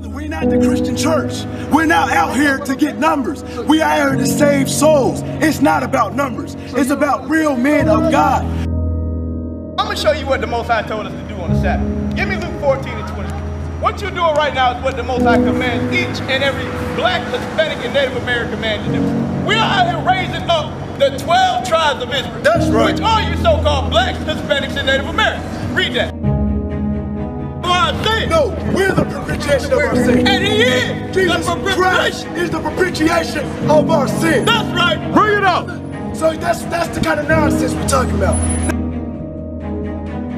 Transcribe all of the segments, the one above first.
We're not the Christian church. We're not out here to get numbers. We are out here to save souls. It's not about numbers. It's about real men of God. I'm going to show you what the Most High told us to do on the Sabbath. Give me Luke 14 and 20. What you're doing right now is what the Most High commands each and every black, Hispanic, and Native American man to do. We are out here raising up the 12 tribes of Israel. That's right. Which are you so-called blacks, Hispanics, and Native Americans. Read that. No, we're the propitiation of our sin. And he is. Jesus Christ is the propitiation of our sin. That's right. Bring it up. So that's the kind of nonsense we're talking about.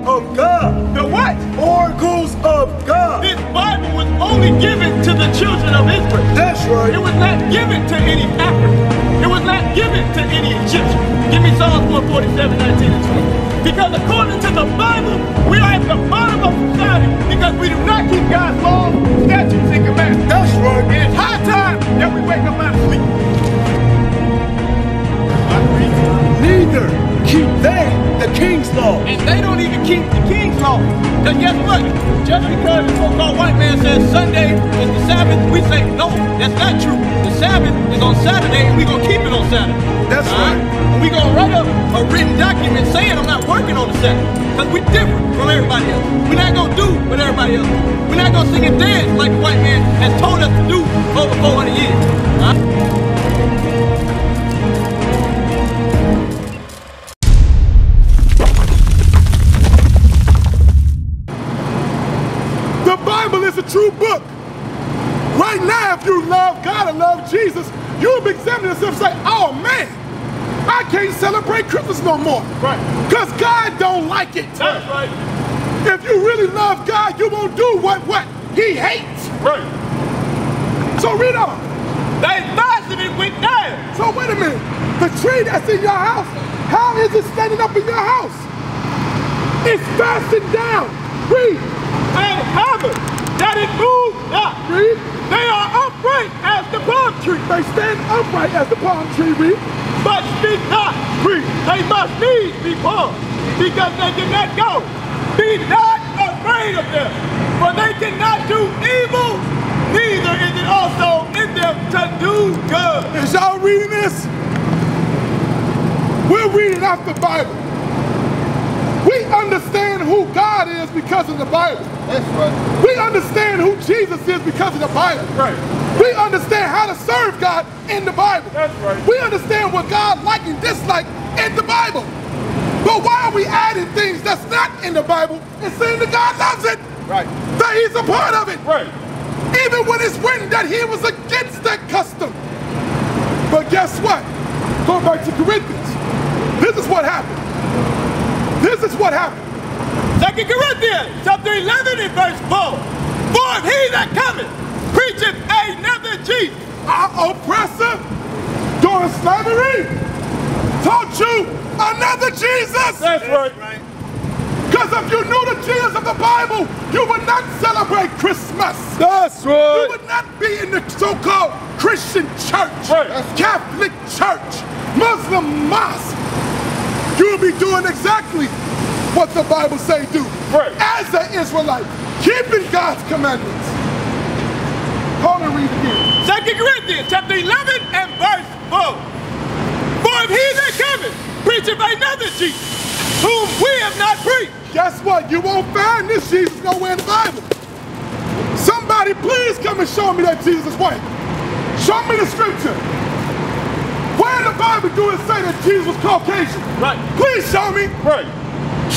Of God. The what? Oracles of God. This Bible was only given to the children of Israel. That's right. It was not given to any African. It was not given to any Egyptian. Give me Psalms 147, 19 and 20. Because according to the Bible, we are at the bottom of society because we do not keep God's laws, statutes, and commandments. That's right. It is high time that we wake up out of sleep. Neither keep they the king's law. And they don't even keep the king's law. Because guess what? Just because the so-called white man says Sunday is the Sabbath, we say, no, that's not true. The Sabbath is on Saturday, and we're going to keep it on Saturday. That's right. And we're going to write up a written document saying I'm not working on the Sabbath. Because we're different from everybody else. We're not going to do what everybody else. We're not going to sing and dance like the white man has told us to do over 400 years. The Bible is a true book. Right now, if you love God and love Jesus, you'll be examining yourself and say, oh man, I can't celebrate Christmas no more. Right. Because God don't like it. That's right. If you really love God, you won't do what He hates. Right. So read on. They fastened it with nails. So wait a minute. The tree that's in your house, how is it standing up in your house? It's fastened down. Read. And heaven, that it moves not. Read. They are upright as the palm tree. They stand upright as the palm tree. Read. But speak not. Read. They must needs be poor, because they cannot go. Be not afraid of them, for they cannot do evil, neither is it also in them to do good. Is y'all reading this? We're reading out the Bible. We understand who God is because of the Bible. That's right. We understand who Jesus is because of the Bible. Right. We understand how to serve God in the Bible. That's right. We understand what God likes and dislikes in the Bible. But why are we adding things that's not in the Bible and saying that God loves it? Right. That He's a part of it. Right. Even when it's written that He was against that custom. But guess what? Go back to Corinthians. This is what happened. This is what happened. 2 Corinthians chapter 11 and verse 4. For if he that cometh preacheth another Jesus, Our oppressor during slavery taught you another Jesus. That's right. Because if you knew the Jesus of the Bible, you would not celebrate Christmas. That's You right. would not be in the so-called Christian church, Right. Catholic church, Muslim mosque. You'll be doing exactly what the Bible say do. Right. As an Israelite, keeping God's commandments. Hold and read again. 2 Corinthians chapter 11 and verse 4. For if he that cometh preacheth another Jesus, whom we have not preached. Guess what? You won't find this Jesus nowhere in the Bible. Somebody please come and show me that Jesus way. Show me the scripture. Where in the Bible do it say that Jesus was Caucasian? Right. Please show me. Right.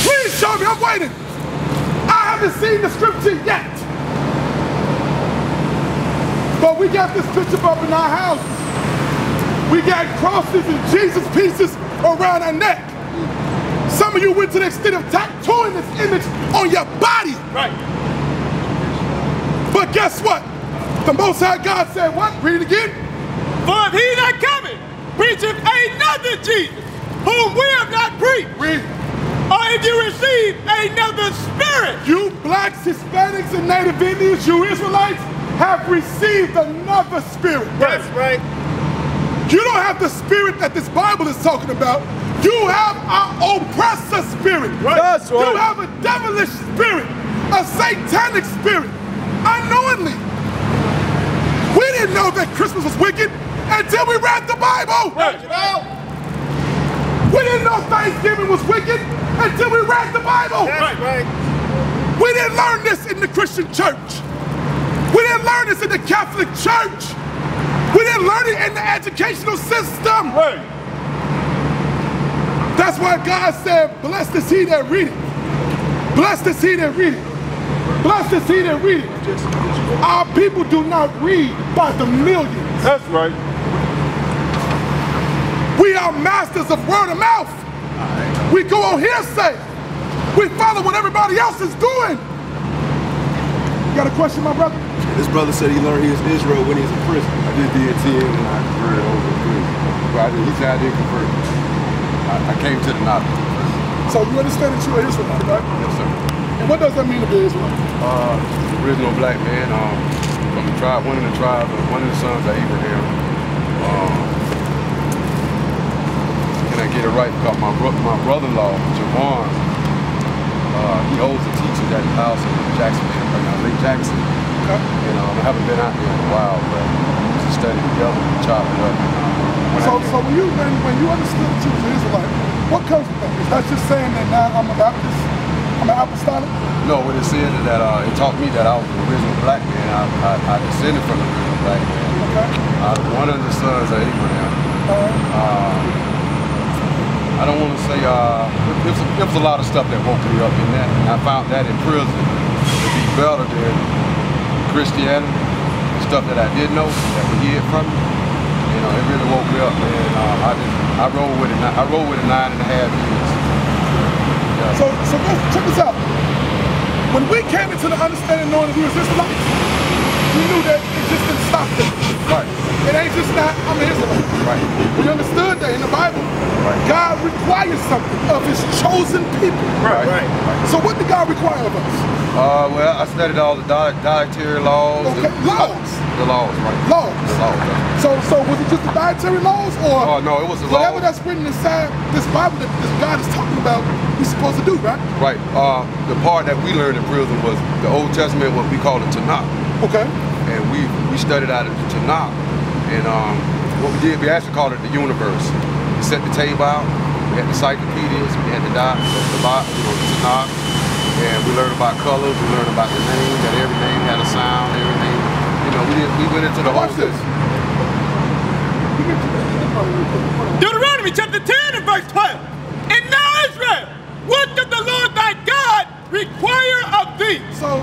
Please show me. I'm waiting. I haven't seen the scripture yet. But we got this picture up in our house. We got crosses and Jesus pieces around our neck. Some of you went to the extent of tattooing this image on your body. Right. But guess what? The Most High God said what? Read it again. For if he that cometh preacheth another Jesus, whom we have not preached, Read. or if you receive another spirit, You blacks, Hispanics, and Native Indians, you Israelites, have received another spirit. That's right. You don't have the spirit that this Bible is talking about. You have an oppressor spirit. Right. That's right. You have a devilish spirit, a satanic spirit, unknowingly. Christmas was wicked until we read the Bible. Right. We didn't know Thanksgiving was wicked until we read the Bible. That's right. We didn't learn this in the Christian church. We didn't learn this in the Catholic Church. We didn't learn it in the educational system. Right. That's why God said, blessed is he that readeth. Blessed is he that readeth. Blessed is he that readeth. Our people do not read by the millions. That's right. We are masters of word of mouth. We go on hearsay. We follow what everybody else is doing. You got a question, my brother? This brother said he learned he was Israel when he was in prison. I did DNT and I converted over to prison. But he said I didn't convert. I came to the knowledge. So you understand that you're an Israelite, right? Yes, sir. And what does that mean to be Israelite? Original black man from the tribe, one of the tribes, one of the sons of Abraham. Can I get it right? Because my brother-in-law, Javon, he holds the teachers at the house in Jackson, Lake Jackson. Okay. And I haven't been out there in a while, but we used to study together and chop it up. So when you understood that you was an Israelite, what comes with that? Is that just saying that now I'm a Baptist? I'm an apostolic? No, what it said is that it taught me that I was the original black man. I descended from the original black man. Okay. One of the sons of Abraham. I don't want to say, it was a lot of stuff that woke me up in that. And I found that in prison to be better than Christianity, the stuff that I didn't know, that was hid from me. You know, it really woke me up, man. I rolled with it 9.5 years. Yeah. So check this out. When we came into the understanding knowing that we were Israelites, we knew that it just didn't stop there. Right. It ain't just not, I'm an Israelite. Right. We understood that in the Bible, God requires something of his chosen people. Right. So what did God require of us? Well, I studied all the dietary laws. Okay, laws. The laws, right. Laws. The laws, right. So was it just the dietary laws, or no, it was the whatever laws. that's written inside this Bible that this God is talking about, he's supposed to do, right? Right. The part that we learned in prison was the Old Testament, what we call the Tanakh. Okay. And we studied out of the Tanakh. And what we did, we actually called it the universe. We set the table out. We had the encyclopedias. We had the Tanakh. And we learned about colors. We learned about the name. That every name had a sound. Everything. You know, we went into the whole this. Deuteronomy chapter 10 and verse 12. And now Israel, what does the Lord thy God require of thee? So,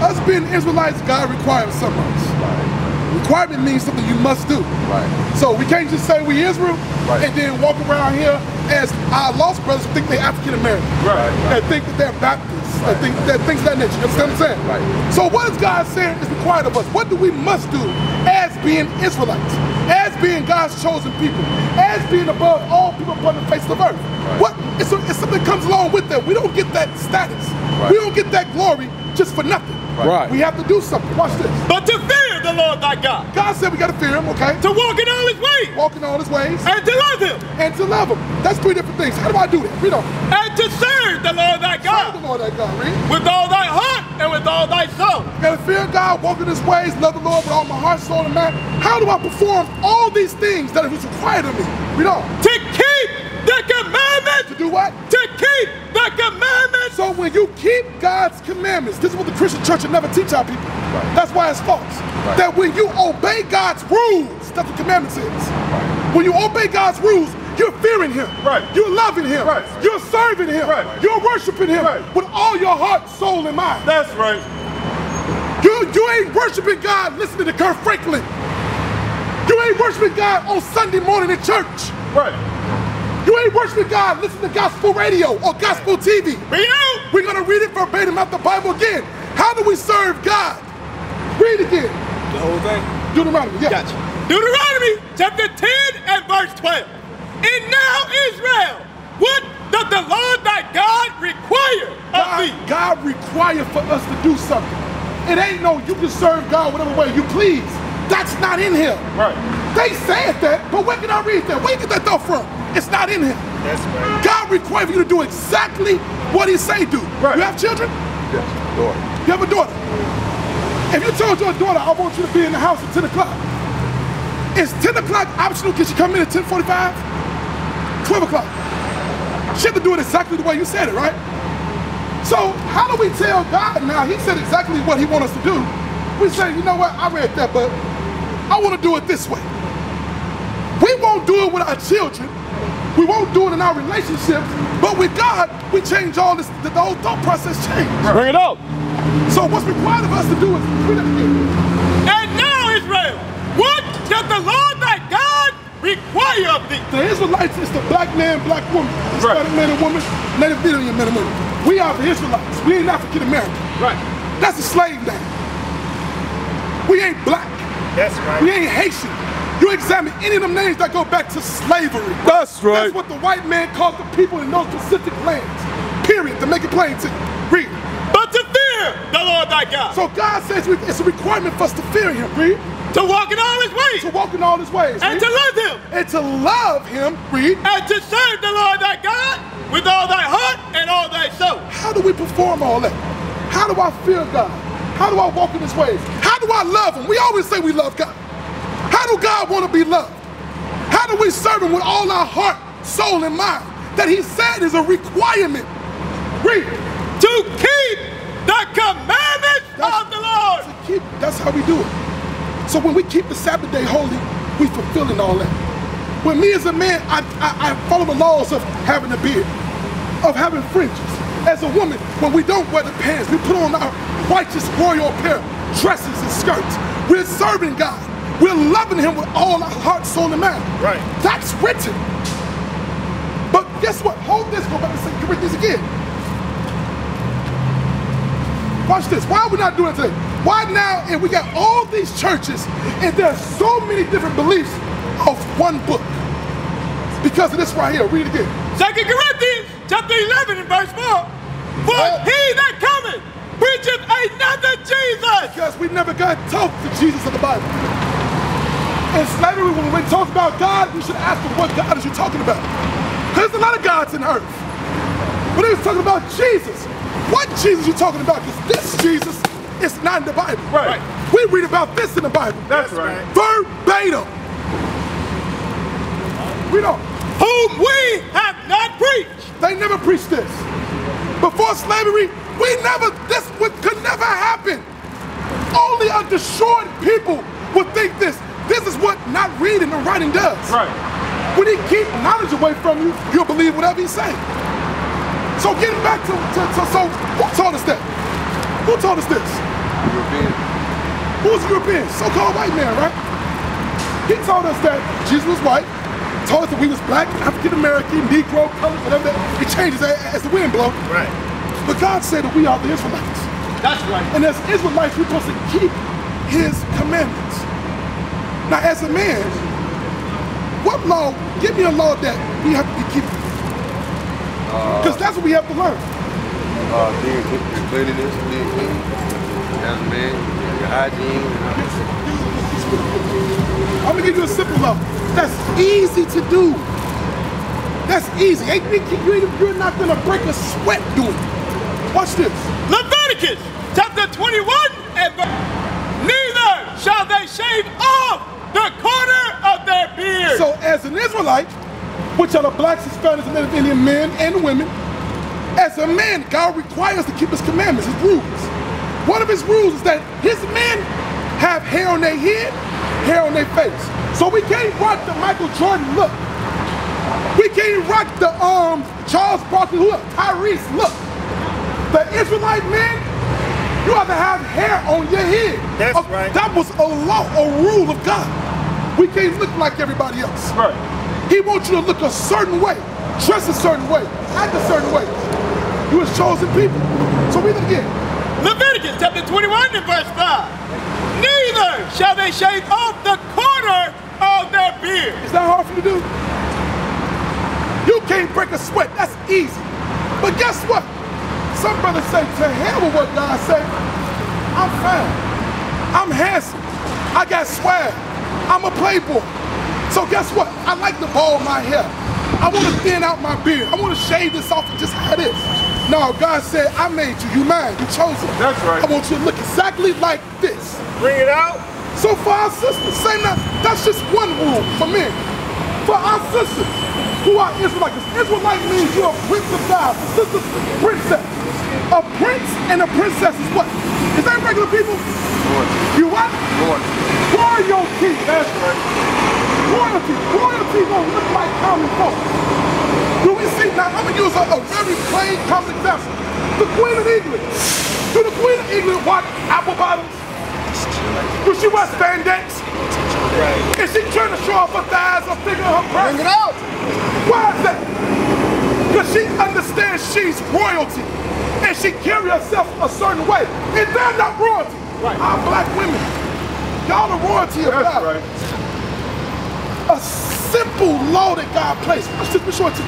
us being Israelites, God requires something of us. Right. Requirement means something you must do. Right. So we can't just say we Israel Right. and then walk around here as our lost brothers who think they're African American. Right. And think that they're Baptists. And think that things of that nature. You understand what I'm saying? Right. So what is God saying is required of us? What do we must do as being Israelites? As being God's chosen people? As being above all people upon the face of the earth? Right. It's something that comes along with that. We don't get that status. Right. We don't get that glory just for nothing. Right. We have to do something. Watch this. But to fear the Lord thy God, God said we got to fear him, okay? to walk in all his ways, Walk in all his ways and to love him, and to love him. That's three different things. How do I do that? Read on. and to serve the Lord thy Serve God the Lord thy God, read. with all thy heart and with all thy soul. Got to fear God, walk in his ways, love the Lord with all my heart, soul, and mind. How do I perform all these things that is required of me? Read on. To keep the commandments. To do what? To keep the commandments. So when you keep God's commandments, this is what the Christian church will never teach our people. Right. That's why it's false. Right. That when you obey God's rules, that's what commandments is. Right. When you obey God's rules, you're fearing him. Right. You're loving him. Right. You're serving him. Right. You're worshiping him Right. with all your heart, soul, and mind. That's right. You ain't worshiping God listening to Kirk Franklin. You ain't worshiping God on Sunday morning in church. Right. You ain't worshiping God listening to gospel radio or gospel TV. Read out. We're going to read it verbatim out the Bible again. How do we serve God? Read again. The whole thing. Deuteronomy, yeah. Gotcha. Deuteronomy chapter 10 and verse 12. And now Israel, what does the Lord thy God require of thee? God required for us to do something. It ain't no you can serve God whatever way you please. That's not in here. Right. They said that, but where can I read that? Where you get that thought from? It's not in here. That's right. God requires you to do exactly what he say do. Right. You have children? Yes. Daughter. You have a daughter. If you told your daughter, I want you to be in the house at 10 o'clock, Is 10 o'clock optional because you come in at 10:45? 12 o'clock. She had to do it exactly the way you said it, right? So how do we tell God now? He said exactly what he wants us to do. We say, you know what, I read that, but I want to do it this way. We won't do it with our children. We won't do it in our relationships. But with God, we change all this, the whole thought process change. Bring it out. So what's required of us to do is read it again. And now, Israel, what does the Lord thy God require of thee? The Israelites is the black man, black woman, Hispanic man and woman, Native Indian man and woman. We are the Israelites. We ain't African American. Right. That's a slave name. We ain't black. That's right. We ain't Haitian. You examine any of them names that go back to slavery. That's right. That's what the white man called the people in those Pacific lands. Period. To make it plain to you. Read. But to fear the Lord thy God. So God says it's a requirement for us to fear him. Read. To walk in all his ways. To walk in all his ways. And read. to love him. And to love him. Read. And to serve the Lord thy God with all thy heart and all thy soul. How do we perform all that? How do I fear God? How do I walk in his ways? How do I love him? We always say we love God. How do God want to be loved? How do we serve him with all our heart, soul, and mind? That he said is a requirement. Read. To keep the commandments of the Lord. That's how we do it. So when we keep the Sabbath day holy, we fulfilling all that. When me as a man, I follow the laws of having a beard, of having fringes. As a woman, when we don't wear the pants, we put on our righteous royal apparel, dresses and skirts. We're serving God. We're loving him with all our heart, soul, and mind. Right. That's written. But guess what? Hold this, go back to 2 Corinthians again. Watch this. Why are we not doing it today? Why now, and we got all these churches, and there's so many different beliefs of one book? Because of this right here. Read it again. 2 Corinthians chapter 11 and verse 4. For he that cometh preacheth another Jesus. Because we never got taught the Jesus of the Bible. In slavery, when we talk about God, we should ask them, what God is you talking about? There's a lot of gods in earth. But he was talking about Jesus. What Jesus you talking about? Because this Jesus is not in the Bible. Right. We read about this in the Bible. That's right. Verbatim. We don't. Whom we have not preached. They never preached this. Before slavery, this could never happen. Only a destroyed people would think this. This is what not reading and writing does. Right. When he keep knowledge away from you, you'll believe whatever he say. So getting back to so who taught us that? Who taught us this? European. Who's European? So-called white man, right? He told us that Jesus was white. Told us that we was black, African American, Negro, color, whatever that. It changes as the wind blows. Right. But God said that we are the Israelites. That's right. And as Israelites, we're supposed to keep his commandments. Now, as a man, what law, give me a law that we have to be keeping. Because that's what we have to learn. Being cleanliness, being clean. As a man, your hygiene. I'm going to give you a simple law. That's easy to do. That's easy. You're not going to break a sweat doing it. Watch this. Leviticus chapter 21 and verse. Neither shall they shave off the corner of their beard. So as an Israelite, which are the blacks, Hispanics, and Native Indian men and women, as a man, God requires us to keep his commandments, his rules. One of his rules is that his men have hair on their head, hair on their face. So we can't rock the Michael Jordan look. We can't rock the Charles Barkley look, Tyrese look. The Israelite man, you have to have hair on your head. That's right. That was a law, a rule of God. We can't look like everybody else. Right. He wants you to look a certain way, dress a certain way, act a certain way. You was chosen people. So read it again. Leviticus chapter 21 and verse 5. Neither shall they shave off the corner of their beard. Is that hard for you to do? You can't break a sweat. That's easy. But guess what? Some brothers say, to hell with what God say. I'm fine. I'm handsome. I got swag. I'm a playboy. So guess what? I like to ball my hair. I want to thin out my beard. I want to shave this off and just have this. No, God said, I made you. You mine. You chosen. That's right. I want you to look exactly like this. Bring it out. So for our sisters, same now, that's just one rule for men. For our sisters who are Israelites, Israelite means you're a prince of God. The sister's princess. A prince and a princess is what? Is that regular people? Royalty. You what? Royalty. Royalty. That's right. Royalty. Royalty don't look like common folks. Do we see? Now I'm gonna use a very plain common example. The Queen of England. Do the Queen of England watch apple bottoms? Do she wear spandex? Right. Is she trying to show off her thighs or figure her breast? Bring it out. Why is that? Because she understands she's royalty. And she carry herself a certain way. And they're not royalty. Right. Our black women, y'all the royalty of God. Right. A simple law that God placed. Let's just be sure to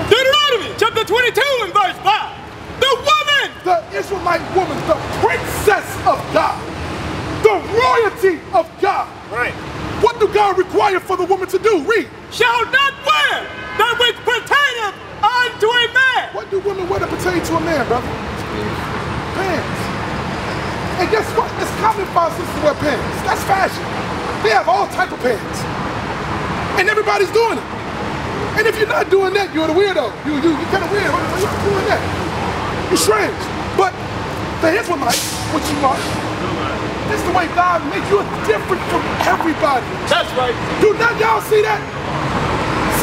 Deuteronomy chapter 22 and verse 5. The woman! The Israelite woman, the princess of God. The royalty of God. Right. What do God require for the woman to do? Read. Shall not wear that which pertaineth unto a man. What do women wear that pertain to a man, brother? Pants. And guess what? It's common for us to wear pants. That's fashion. They have all type of pants. And everybody's doing it. And if you're not doing that, you're the weirdo. You're kind of weird. Why are you doing that? You're strange. But the Israelites, what you are, this is the way God makes you different from everybody. That's right. Do not y'all see that?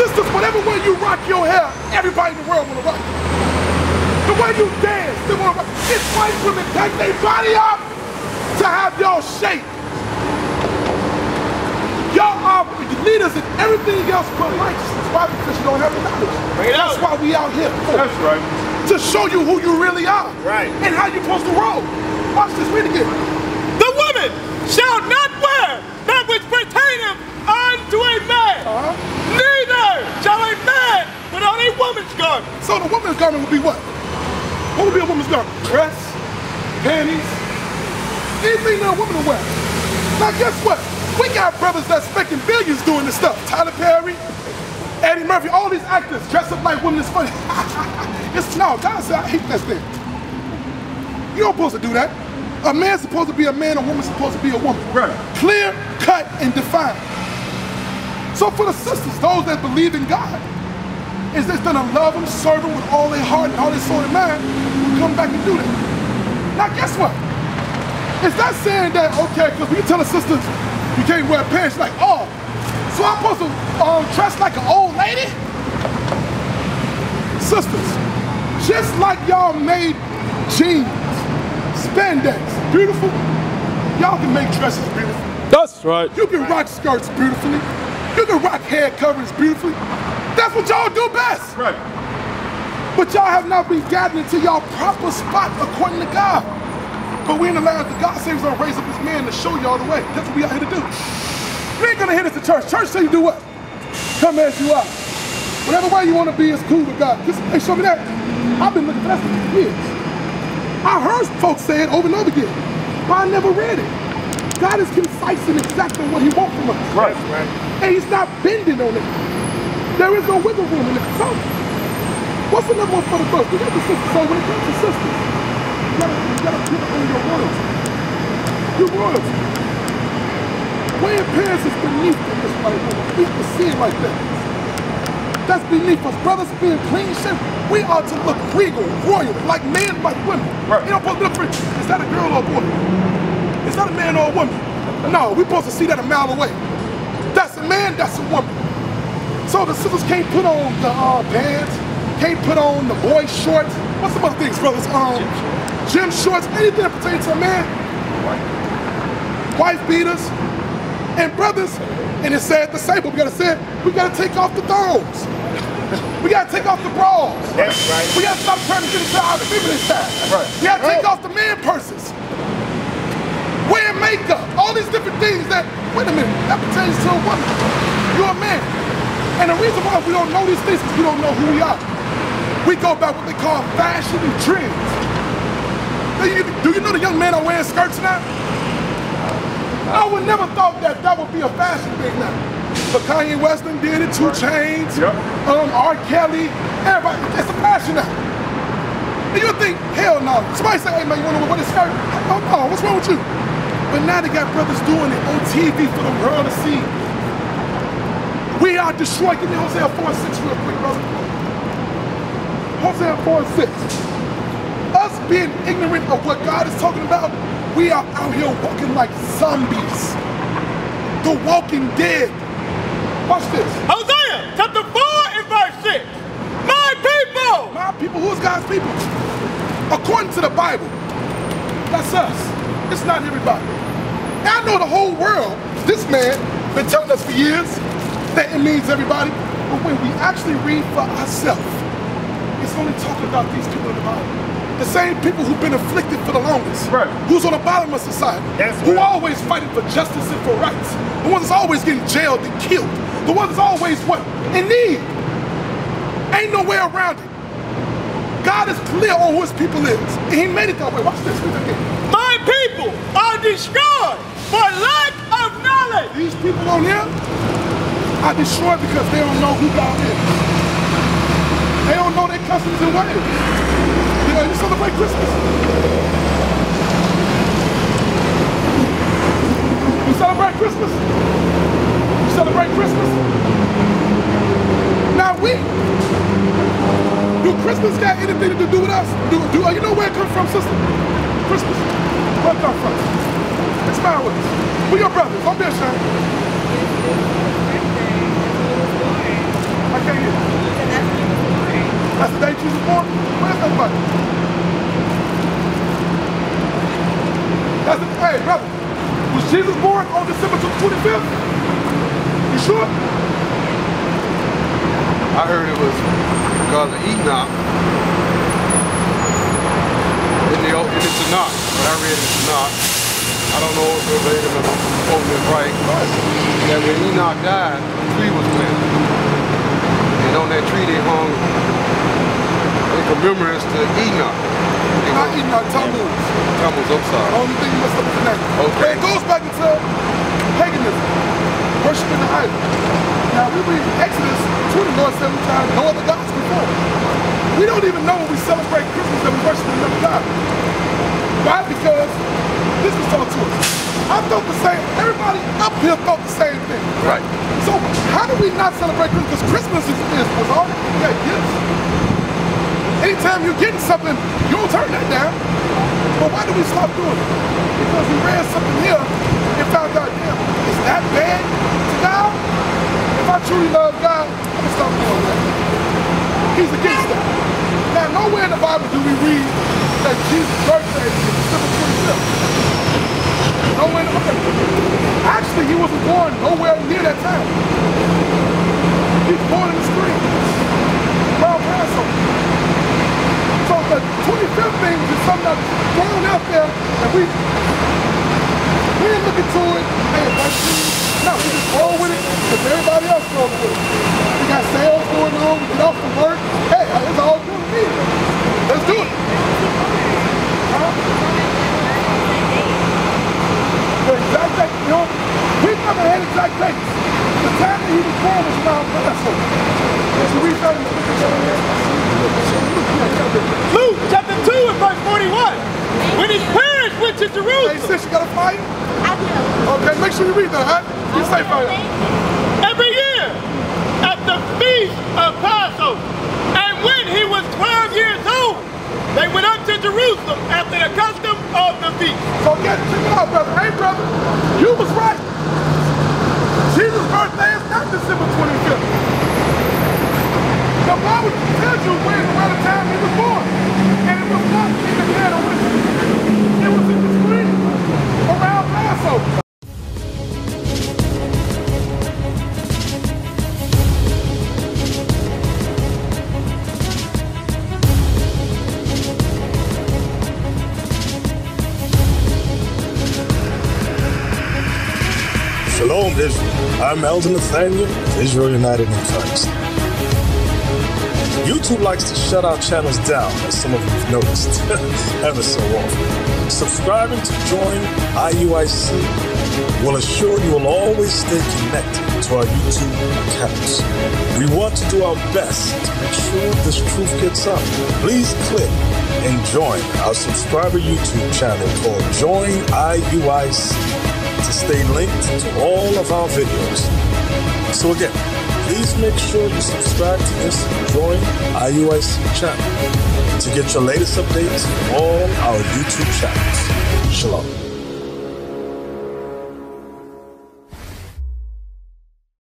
Sisters, whatever way you rock your hair, everybody in the world wanna rock it. The way you dance, they wanna rock it. It's white women take their body up to have y'all shape. Y'all are leaders in everything else but righteousness. Why? Because you don't have the knowledge. That's why we out here. That's right. To show you who you really are. Right. And how you're supposed to roll. Watch this, read again. The woman shall not wear that which pertaineth unto a man. Neither shall a man put on a woman's garment. So the woman's garment would be what? What would be a woman's garment? Dress, panties, anything that a woman will wear. Now guess what? We got brothers that's making billions doing this stuff. Tyler Perry, Eddie Murphy, all these actors dress up like women. It's funny. No, God said, I hate that thing. You don't supposed to do that. A man's supposed to be a man, a woman's supposed to be a woman. Right. Clear, cut, and defined. So for the sisters, those that believe in God, is just gonna love Him, serve Him with all their heart and all their soul and mind, will come back and do that. Now guess what? Is that saying that, okay, because we tell the sisters, you can't wear pants, like, oh, so I'm supposed to dress like an old lady? Sisters, just like y'all made jeans, spandex beautiful, y'all can make dresses beautiful. That's right. You can rock skirts beautifully. You can rock hair coverings beautifully. That's what y'all do best. Right. But y'all have not been gathered into y'all proper spot according to God. But we in the land that God says He's gonna raise up His man to show y'all the way. That's what we out here to do. We ain't gonna hit us to church. Church say you do what? Come as you are. Whatever way you wanna be is cool with God. Just, hey, show me that. I've been looking for that for years. I heard folks say it over and over again, but I never read it. God is concise and exact on what He wants from us. Right. And He's not bending on it. There is no wiggle room in it. So, what's another one for the first? We got the sisters. So when it comes to sisters, you gotta put on your royalty. Your royalty. Wearing pants is beneath the Israelite woman. We have to see it like that. That's beneath us. Brothers being clean shaven, we are to look regal, royal, like men, like women. Right. You don't supposed to look for, is that a girl or a boy? Is that a man or a woman? No, we're supposed to see that a mile away. That's a man, that's a woman. So the sisters can't put on the pants, can't put on the boy shorts. What's some other things, brothers? Gym shorts, anything that pertains to a man. Wife beaters. And brothers, and it said the same, but we gotta say it, we gotta take off the thongs. We gotta take off the bras. That's right. We gotta stop trying to get into our feminine side. Right. We gotta take off the man purses. Wear makeup, all these different things that, wait a minute, that pertains to a woman. You're a man. And the reason why we don't know these things is we don't know who we are. We go by what they call fashion and trends. Do you know the young men are wearing skirts now? I would never thought that that would be a fashion thing now. But Kanye West did it, 2 Chainz, R. Kelly, everybody, it's a fashion now. And you think, hell no. Somebody say, hey man, you wanna wear this skirt? Oh no, what's wrong with you? But now they got brothers doing it on TV for the world to see. We are destroyed. Give me Hosea 4:6 real quick, brother. Hosea 4:6. Us being ignorant of what God is talking about, we are out here walking like zombies. The walking dead. Watch this. Hosea chapter 4 and verse 6. My people! My people, who's God's people? According to the Bible, that's us. It's not everybody. Now I know the whole world, this man been telling us for years that it means everybody, but when we actually read for ourselves, it's only talking about these people in the Bible. The same people who've been afflicted for the longest, right? Who's on the bottom of society, who always fighting for justice and for rights, the ones that's always getting jailed and killed, the ones that's always what? In need. Ain't no way around it. God is clear on who his people is, and he made it that way. Watch this. My people are destroyed for lack of knowledge. These people on here are destroyed because they don't know who God is. They don't know their customs and ways. You know, you celebrate Christmas. You celebrate Christmas? You celebrate Christmas? Now do Christmas got anything to do with us? You know where it comes from, sister? Christmas. Where it comes from? Expound with us. We're your brothers. Don't be ashamed. I can't hear you. That's the day Jesus was born? Where's that button? Hey, brother. Was Jesus born on December 25th? You sure? I heard it was because of Enoch in the Tanakh, but I read it in Tanakh. I don't know if verbatim if I'm quoting it right. That when Enoch died, a tree was planted. And on that tree they hung in commemorance to Enoch. Not Enoch, Tammuz. Tammuz, I'm sorry. Only thing you messed up with the name. Okay. It goes back into paganism, worshiping the idol. Now we read Exodus 20, Lord said we tried no other gods before. We don't even know when we celebrate Christmas that we worship another God. Why? Because this was taught to us. I thought the same, everybody up here thought the same thing. Right. So how do we not celebrate Christmas? Because Christmas was already, we got gifts. Anytime you're getting something, you don't turn that down. But why do we stop doing it? Because we read something here and found out, damn, is that bad to God? If I truly love God, I'm gonna stop doing that. He's against that. Now, nowhere in the Bible do we read that Jesus' birthday is December 25th. Nowhere in the Bible. Actually, he wasn't born nowhere near that time. He was born in the spring, around Passover. So the 25th thing is something that's thrown out there, and we didn't look into it. Hey, no, we just roll with it because everybody else rolls with it. We got sales going on, we get off from work. Hey, it's all good with me. Let's do it. The exact date, you know, we never had exact dates. The time that he was born was around Passover. So we found in the Luke chapter 2 and verse 41. When his parents went to Jerusalem. Hey, sis, you got a fire? I do. Okay, make sure you read that, huh? You say fire. Every year at the feast of Passover. And when he was 12 years old, they went up to Jerusalem after the custom of the feast. So check it out, brother. Hey, brother, you was right. Jesus' birthday is not December 25th. The Bible tells you when around the time he was born. And it was not in the dead of winter. It was in the spring around Passover. Shalom, Israel. I'm Elder Nathaniel of Israel United in Christ. YouTube likes to shut our channels down, as some of you have noticed, ever so often. Subscribing to join IUIC will assure you will always stay connected to our YouTube accounts. We want to do our best to make sure this truth gets out. Please click and join our subscriber YouTube channel called Join IUIC to stay linked to all of our videos. So again, please make sure you subscribe to this Join IUIC channel to get your latest updates from all our YouTube channels. Shalom.